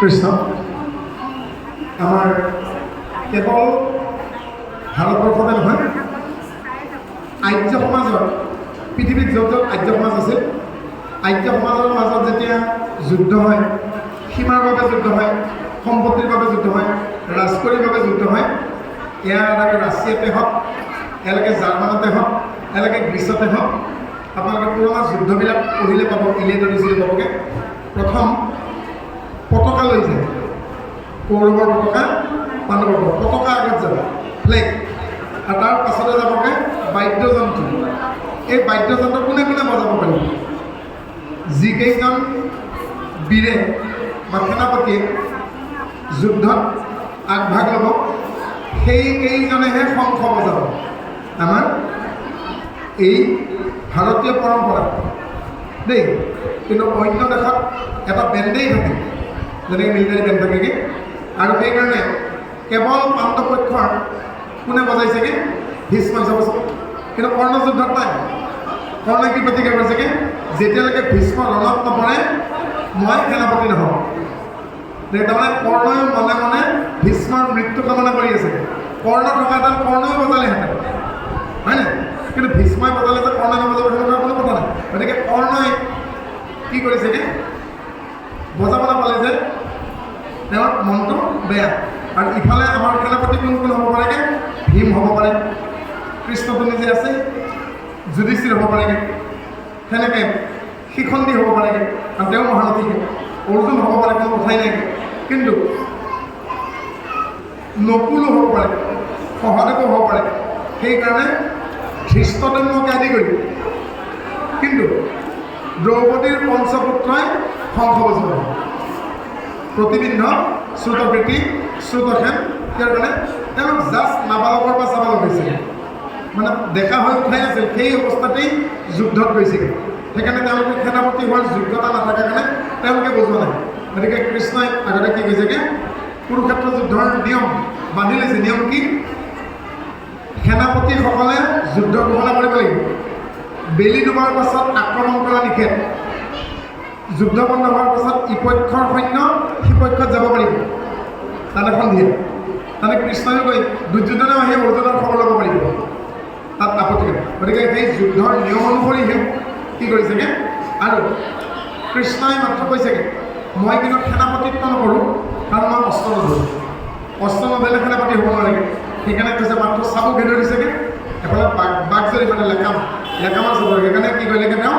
কৃষ্ণ। আমাৰ কেৱল ভাৰতবৰ্ষতে নহয়, আৰ্য সমাজৰ, পৃথিৱীত য'ত আৰ্য সমাজ আছিল, আৰ্য সমাজৰ মাজত যেতিয়া যুদ্ধ হয়, সীমাৰ বাবে যুদ্ধ হয়, সম্পত্তিৰ বাবে যুদ্ধ হয়, ৰাজকৰীৰ বাবে যুদ্ধ হয়, ইয়াৰ এলাকে ৰাছিয়াতে হওক, এলাকে জাৰ্মানতে হওক, এলাকে গ্ৰীচতে হওক, আপোনালোকে পুৰণা যুদ্ধবিলাক পঢ়িলে পাব, ইলিয়াডৰ নিচিনা পাবগৈ। প্ৰথম পতাকা লৈ যায়, কৌৰৱৰ পতাকা, পাণ্ডৱৰ পতাকা আগত যাব, ফ্লেগ। আৰু তাৰ পাছতে যাবগৈ বাদ্যযন্ত্ৰ। এই বাদ্যযন্ত্ৰ কোনে বজাব পাৰিব? যিকেইজন বীৰে বা সেনাপতিয়ে যুদ্ধত আগভাগ ল'ব, সেইকেইজনেহে শংখ বজাব। আমাৰ এই ভাৰতীয় পৰম্পৰা দেই, কিন্তু অন্য দেশত এটা বেণ্ডেই থাকে, যেনেকৈ মিলিটাৰী বেণ্ড থাকেগৈ। আৰু সেইকাৰণে কেৱল পাণ্ডৱ পক্ষৰ কোনে বজাইছেগৈ? ভীষ্মই চাবচোন। কিন্তু কৰ্ণ যুদ্ধত নাই। কৰ্ণই কি প্ৰতিজ্ঞা কৰিছেগৈ? যেতিয়ালৈকে ভীষ্ম ৰণত নপৰে মই সেনাপতি নহওঁ। তাৰমানে কৰ্ণই মনে মনে ভীষ্মৰ মৃত্যু কামনা কৰি আছে। কৰ্ণ থকাহেঁতেন কৰ্ণই বজালেহেঁতেন, হয়নে? কিন্তু ভীষ্মই বজালে যে কৰ্ণই নবজাব সেনেকুৱা কোনো কথা নাই। গতিকে কৰ্ণই কি কৰিছেগৈ? বজাব নাপালে যে তেওঁৰ মনটো বেয়া। আৰু ইফালে আমাৰ সেনাপতি কোন কোন হ'ব পাৰেগৈ? ভীম হ'ব পাৰে, কৃষ্ণটো নিজে আছে, যুধিষ্ঠিৰ হ'ব পাৰেগৈ, সেনেকৈ শিখণ্ডী হ'ব পাৰেগৈ, কাৰণ তেওঁ মহাৰথীহে। অৰ্জুন হ'ব পাৰে, কোনো কথাই নাই। কিন্তু নকুলো হ'ব পাৰে, সহদেৱো হ'ব পাৰে। সেইকাৰণে ধৃষ্টদ্যুম্নকে আদি কৰি কিন্তু দ্ৰৌপদীৰ পঞ্চপুত্ৰই শংখ বজাব। প্ৰতিবিন্ধ, শ্ৰুতকীৰ্তি, শ্ৰুতসেন, ইয়াৰ কাৰণে তেওঁলোক জাষ্ট নাবালকৰ পৰা চাবালক হৈছিল, মানে ডেকা হৈ উঠাই আছিল। সেই অৱস্থাতেই যুদ্ধত গৈছেগৈ। সেইকাৰণে তেওঁলোকে সেনাপতি হোৱাৰ যোগ্যতা নাথাকে কাৰণে তেওঁলোকে বজোৱা নাই। গতিকে কৃষ্ণই আগতে কি কৈছেগৈ? কুৰুক্ষেত্ৰ যুদ্ধৰ নিয়ম বান্ধি লৈছে। নিয়ম কি? সেনাপতিসকলে যুদ্ধ ঘোষণা কৰিব লাগিব। বেলি ডুবাৰ পাছত আক্ৰমণ কৰা নিষেধ। যুদ্ধ বন্ধ হোৱাৰ পাছত ইপক্ষৰ সৈন্য সিপক্ষত যাব পাৰিব, তাত এখন দিয়ে। তাতে কৃষ্ণই কৈ দুৰ্যোধনেও আহি অৰ্জুনৰ খবৰ ল'ব পাৰিব, তাত আপত্তি নাই। গতিকে সেই যুদ্ধৰ নিয়ম অনুসৰিহে কি কৰিছেগৈ? আৰু কৃষ্ণই মাত্ৰ কৈছেগৈ মই কিন্তু সেনাপতিত্ব নকৰোঁ, কাৰণ মই অস্ত্ৰ নধৰোঁ। অস্ত্ৰ নধৰিলে সেনাপতি হ'ব নোৱাৰেগৈ। সেইকাৰণে কৈছে মাত্ৰ চাবুক ঘেৰি দিছেগৈ। এফালে বাঘ যদি মানে লেকামাৰ চাব। সেইকাৰণে কি কৰিলেগৈ? তেওঁ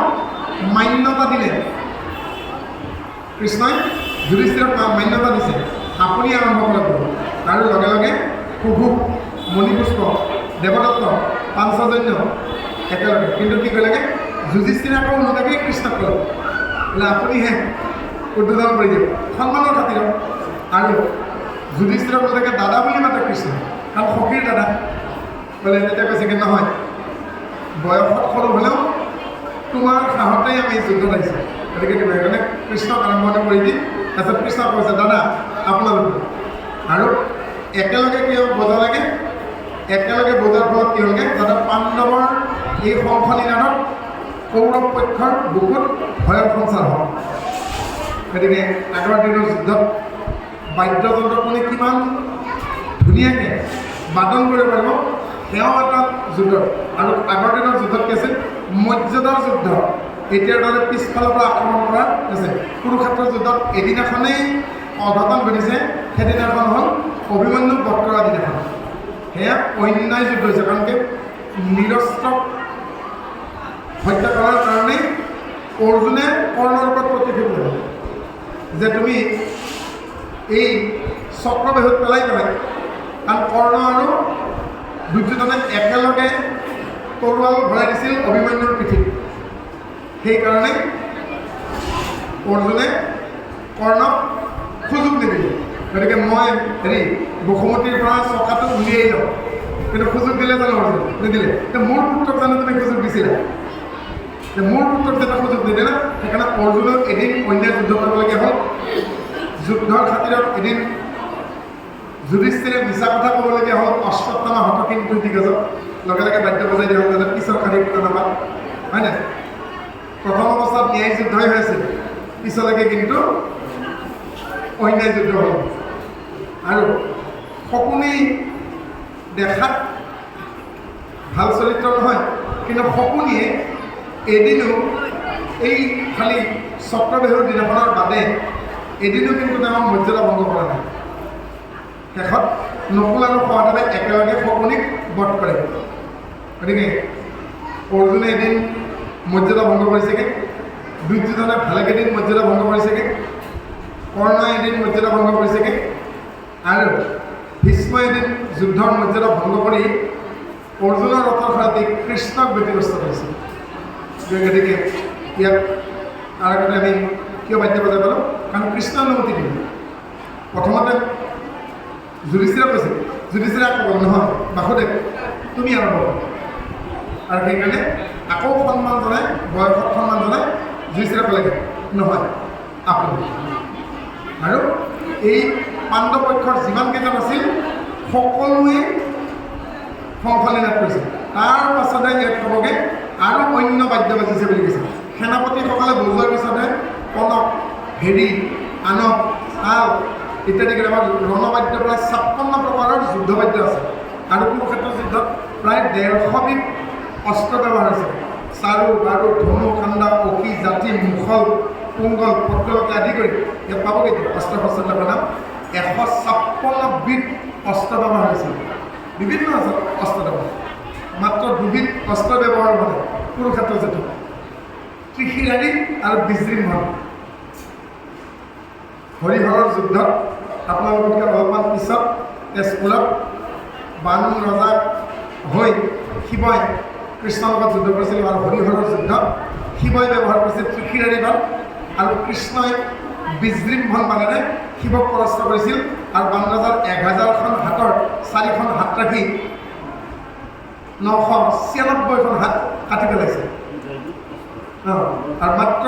মান্যতা দিলে। কৃষ্ণই যুধিষ্ঠিৰক মান্যতা দিছে, আপুনি আৰম্ভ কৰিব। আৰু লগে লগে সুভুক, মণিপুষ্প, দেৱদত্ত, পাঞ্চজন্য একেলগে। কিন্তু কি কৰিলেগৈ? যুধিষ্ঠিৰে আকৌ ওলোটাকৈ কৃষ্ণক ক'লে বোলে আপুনিহে উদ্বোধন কৰি দিব সন্মানৰ খাতিৰত। আৰু যুধিষ্ঠিৰক ওলোটাকৈ দাদা বুলি মাতে কৃষ্ণ, কাৰণ সখীৰ দাদা বোলে। তেতিয়া কৈছেগৈ নহয়, বয়সত সৰু হ'লেও তোমাৰ সাহতেই আমি যুদ্ধত আহিছোঁ। গতিকে তুমি সেইকাৰণে কৃষ্ণক আৰম্ভণি কৰি দি তাৰপিছত কৃষ্ণক কৈছে দাদা আপোনালোকে। আৰু একেলগে কি বজালেগৈ? একেলগে বজাৰ ফলত কি হ'লগৈ? যাতে পাণ্ডৱৰ এই শংখ নিনাদত কৌৰৱ পক্ষৰ বুকুত ভয়ৰ সঞ্চাৰ হয়। গতিকে আগৰ দিনৰ যুদ্ধত বাদ্যযন্ত্ৰ কোনে কিমান ধুনীয়াকৈ বাদন কৰিব পাৰিব, সেয়াও এটা যুদ্ধত। আৰু আগৰ দিনৰ যুদ্ধত কি আছিল? মৰ্যাদাৰ যুদ্ধ। এতিয়াৰ দৰে পিছফালৰ পৰা আক্ৰমণ কৰা আছে। কুৰুক্ষেত্ৰৰ যুদ্ধত এদিনাখনেই অঘটন ঘটিছে, সেইদিনাখন হ'ল অভিমন্যু বধ কৰা দিনাখন। সেয়া অন্যায় যুদ্ধ হৈছে, কাৰণ কি নিৰস্ত্ৰক হত্যা কৰাৰ কাৰণেই অৰ্জুনে কৰ্ণৰ ওপৰত প্ৰতিশোধ ল'লে যে তুমি এই চক্ৰবেহুত পেলাই। কাৰণ কৰ্ণ আৰু দুৰ্যোধনে একেলগে তৰোৱাল ভৰাই দিছিল অভিমন্যুৰ পিঠিত। সেইকাৰণে অৰ্জুনে কৰ্ণক সুযোগ নিদিলে। গতিকে মই বসুমতীৰ পৰা চকাটো উলিয়াই লওঁ, কিন্তু সুযোগ দিলে জানো অৰ্জুন? নিদিলে। মোৰ পুত্ৰক জানো তুমি সুযোগ দিছিলা? মোৰ পুত্ৰক যেতিয়া সুযোগ নিদিলা, সেইকাৰণে অৰ্জুনক এদিন অন্যায় যুদ্ধ কৰিবলগীয়া হ'ল। যুদ্ধৰ খাতিৰত এদিন যুধিষ্ঠিৰে মিছা কথা ক'বলগীয়া হ'ল। অশ্বত্থামা হতকিন 2 গজত লগে লগে বাদ্য বজাই দিয়া হ'ল, যাতে পিছৰ খালী নাপাত, হয় নাই? প্ৰথম অৱস্থাত ন্যায় যুদ্ধই হৈ আছিল, পিছলৈকে কিন্তু অন্যায় যুদ্ধ হ'ল। আৰু শকুনি দেখাত ভাল চৰিত্ৰ নহয়, কিন্তু শকুনিয়ে এদিনো এই খালি চক্ৰবেহুৰ দিনাখনৰ বাদে এদিনো কিন্তু তেওঁৰ মৰ্যাদা ভংগ কৰা নাই। শেষত নকুল আৰু সহদেৱে একেলগে শকুনিক বধ কৰে। গতিকে অৰ্জুনে এদিন মৰ্যাদা ভংগ কৰিছেগৈ, দুৰ্যোধনে ভালেকেইদিন মৰ্যাদা ভংগ কৰিছেগৈ, কৰ্ণই এদিন মৰ্যাদা ভংগ কৰিছেগৈ, আৰু ভীষ্মই এদিন যুদ্ধৰ মৰ্যাদা ভংগ কৰি অৰ্জুনৰ ৰথৰ সাৰথি কৃষ্ণক ব্যতিগ্ৰস্ত কৰিছে। গতিকে ইয়াক আগতে আমি কিয় বাদ্য বজাই পালোঁ? কাৰণ কৃষ্ণ অনুমতি দিলে। প্ৰথমতে যুধিষ্ঠিৰে কৈছিল, যুধিষ্ঠিৰে আকৌ ক'লে নহয় বাসুদেৱ তুমি আৰম্ভ কৰা। আৰু সেইকাৰণে আকৌ সন্মান জনাই, বয়সত সন্মান জনাই যুধিষ্ঠিৰক ক'লে নহয় আপুনি। আৰু এই পাণ্ডৱ পক্ষৰ যিমানকেইজন আছিল সকলোৱে সংসলীনাথ কৰিছিল। তাৰ পাছতে ইয়াত ক'বগৈ আৰু অন্য বাদ্য বাজিছে বুলি কৈছে। সেনাপতিসকলে বজোৱাৰ পিছতে কনক, হেৰি, আনক, তাল ইত্যাদি আমাৰ ৰণবাদ্য প্ৰায় 56 প্ৰকাৰৰ যুদ্ধবাদ্য আছে। আৰু কুৰুক্ষেত্ৰ যুদ্ধত প্ৰায় 150 বিধ অস্ত্ৰ ব্যৱহাৰ হৈছে। চাৰু, বাৰু, ধনু, কাণ্ডা, অসি, জাতি, মুখল, পুংগল, পদ্মলকে আদি কৰি ইয়াত পাবগৈ অস্ত্ৰ শস্ত্ৰৰ নাম 156 বিধ অস্ত্ৰ ব্যৱহাৰ হৈছিল। বিভিন্ন অস্ত্ৰ ব্যৱহাৰ, মাত্ৰ 2বিধ অস্ত্ৰ ব্যৱহাৰ হ'লে কুৰুক্ষেত্ৰ যুদ্ধ, ত্ৰিশিৰাৰী আৰু বিজৃম্ভন। হৰিহৰৰ যুদ্ধত আপোনালোকতকৈ অলপমান পিছত তেজপুৰত বান ৰজা হৈ শিৱই কৃষ্ণৰ লগত যুদ্ধ কৰিছিল। আৰু হৰিহৰৰ যুদ্ধত শিৱই ব্যৱহাৰ কৰিছিল ত্ৰিশিৰাৰী বাণ আৰু কৃষ্ণই বিজৃম্ভন বাণেৰে শিৱক পৰাস্ত কৰিছিল। আৰু বান ৰজাৰ 1000খন হাতৰ 4খন হাত ৰাখি 996খন হাত কাটি পেলাইছিল। আৰু মাত্ৰ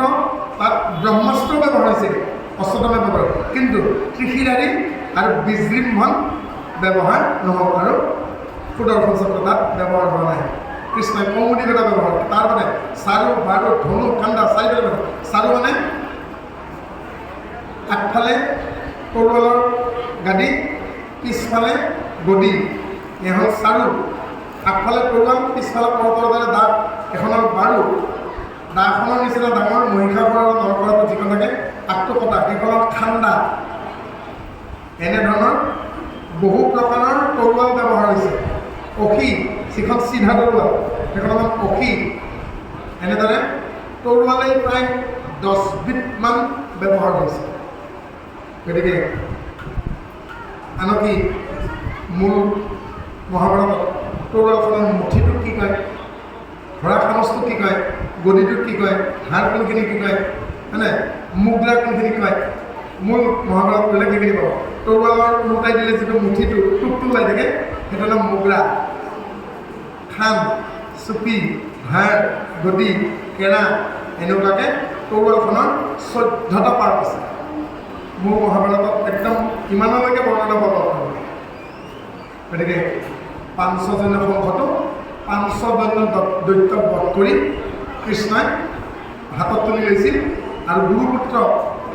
তাত ব্ৰহ্মাস্ত্ৰ ব্যৱহাৰ হৈছিল, অষ্টদমে ব্যৱহাৰ, কিন্তু ত্ৰিশিৰাৰী আৰু বিজৃম্ভন ব্যৱহাৰ নহ'ব। আৰু সুদৰ্শন চক্ৰ তাত ব্যৱহাৰ হোৱা নাই। কৃষ্ণই কৌমুদিকতা ব্যৱহাৰ কৰে। তাৰ মানে চাৰু, বাৰু, ধনু, কাণ্ডা 4 ব্যৱহাৰ। চাৰু মানে আগফালে তৰোৱালৰ গাদী, পিছফালে গদি, এয়া হ'ল চাৰু। আগফালে তৰোৱাল, পিছফালে পৰতৰ দৰে দাগ, এখনৰ বাৰু। দাখনৰ নিচিনা ডাঙৰ মহিষাসুৰ আৰু নৰকাসুৰৰ যিখন থাকে আগটো কটা, সেইখনৰ খান্দা। এনেধৰণৰ বহু প্ৰকাৰৰ তৰোৱাল ব্যৱহাৰ হৈছে। অসি, যিখন চিধা তৰোৱাল, সেইখনৰ নাম অসি। এনেদৰে তৰোৱালেই প্ৰায় 10 বিধমান ব্যৱহাৰ হৈছে। গতিকে আনকি মূল মহাভাৰতত তৰোৱালখনৰ মুঠিটোক কি কয়, ধৰা খামচটোক কি কয়, গদিটোক কি কয়, হাড় কোনখিনি কি কয়, হয়নে, মুদ্ৰা কোনখিনি কয়, মূল মহাভাৰত বেলেগ সেইখিনি পাব। তৰোৱালৰ ওলোটাই দিলে যিটো মুঠিটো টোপটো ওলাই থাকে সেইটো নাম মুদ্ৰা। খান, চুপি, হাড়, গদি, কেৰা এনেকুৱাকৈ তৰোৱালখনৰ 14টা পাৰ্ট আছে। মোৰ মহাভাৰতত একদম ইমানলৈকে বৰ্ণনা পাব। গতিকে পাঞ্চজন্য বংশটো 500জন দৈত্যক বধ কৰি কৃষ্ণই হাতত তুলি লৈছিল আৰু গুৰুপুত্ৰ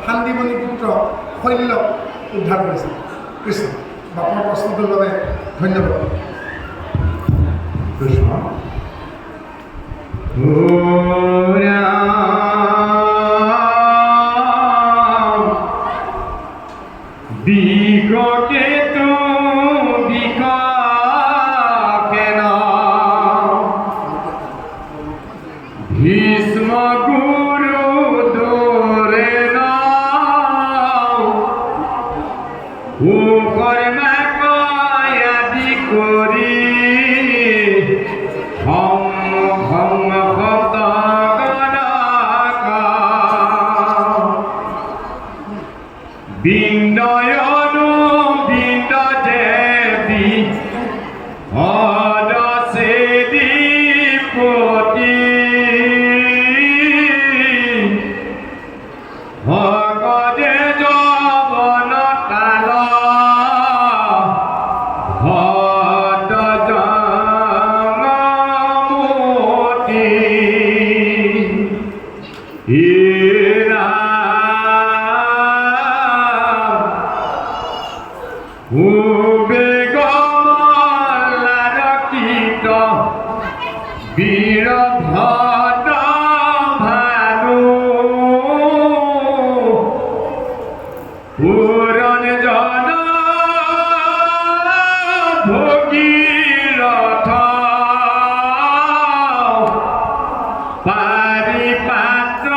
শান্তিমণি পুত্ৰ শল্যক উদ্ধাৰ কৰিছিল। কৃষ্ণ বাপৰ প্ৰশ্নটোৰ বাবে ধন্যবাদ। কৃষ্ণ বিককেতু বিককেন ভীষ্ম গুরু দোরেন কর্মা কয়াদি করি বিন্দয়নু বিন্দ দেবী অদসে দীপতি ভগদে যবন কাল ভদ জমতি বেগমলারকিত বীরভদ্র ভানু পুরঞ্জন ভগীরথ পারিপাত্র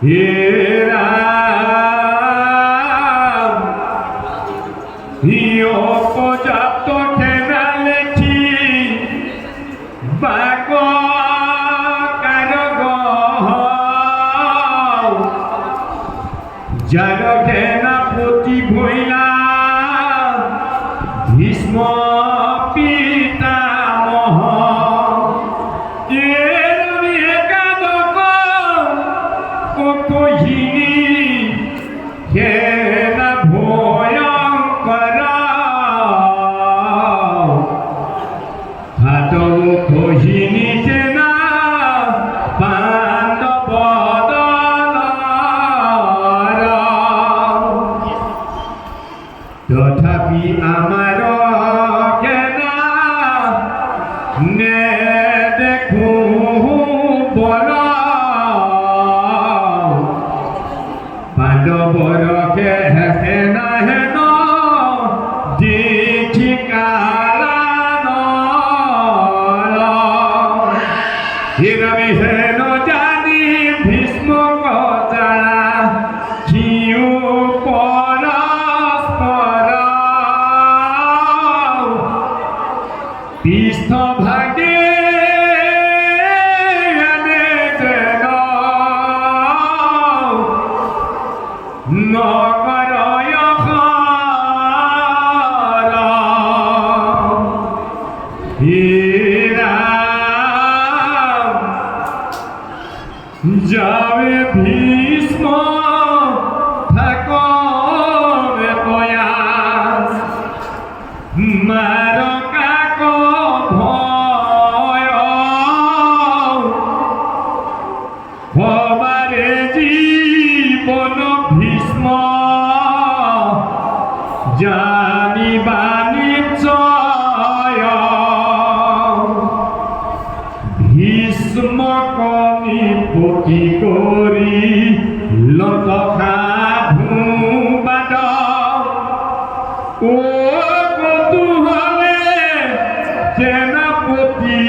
হে রাম হিয় পর্যাপ্ত খেলা লেখি বাক কারগ যার ঘেনা প্রতি ভইলা ভীষ্ম পিতামহ কহিনী ঘেনা ভয়ঙ্কর হাত কহিনী সেনা পাণ্ডব তথাপি আমার কেনা নে দেখো বল পাণ্ডবর কেনা হেন দেখি কালান হিরমি হেন জানি ভীষ্ম যারা কিউ পরস্পর পৃষ্ঠ ভাগে নগরয় হে রাম যাবে ভীষ্ম থাকবে প্রয়াস মার কাক ভয় হবারে জীবন ভীষ্ম জানিবা নিশ্চয় ভীষ্ম কনিপতি করি লতখা ভূবাদ ও কৌতূহলে সেনাপতি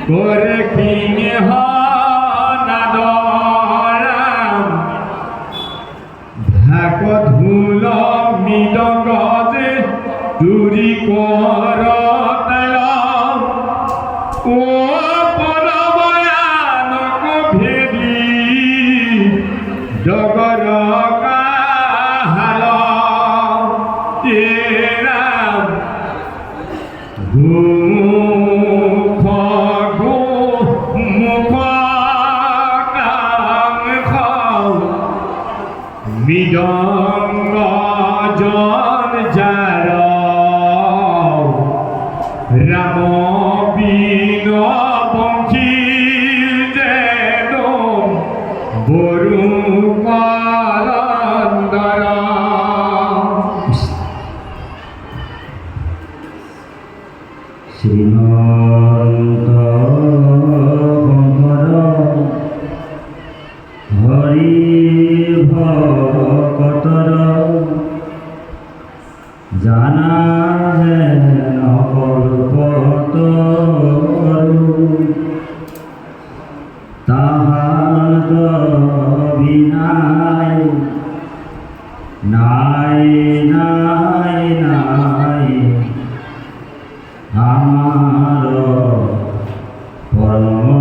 করে কিনে নাদরাম ঢাক ধুল মৃদঙ্গ যে দূরি কর তেল ও পরবয়ানক ভেদি ডগর কাহাল রাম মুখ কাঙ্খ মৃদঙ্গ জন যার রাম বিন বংশী যেন বরু কলন্দর শ্রীমন্ত হরি ভকতর জানা যেন কল্পতরু তাহার বিনাই নাই নাই নাই আমার পরম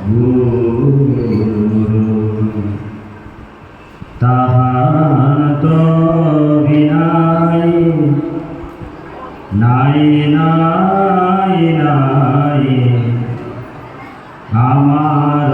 গুরু তাহার তো বিনাই নাই নাই নাই আমার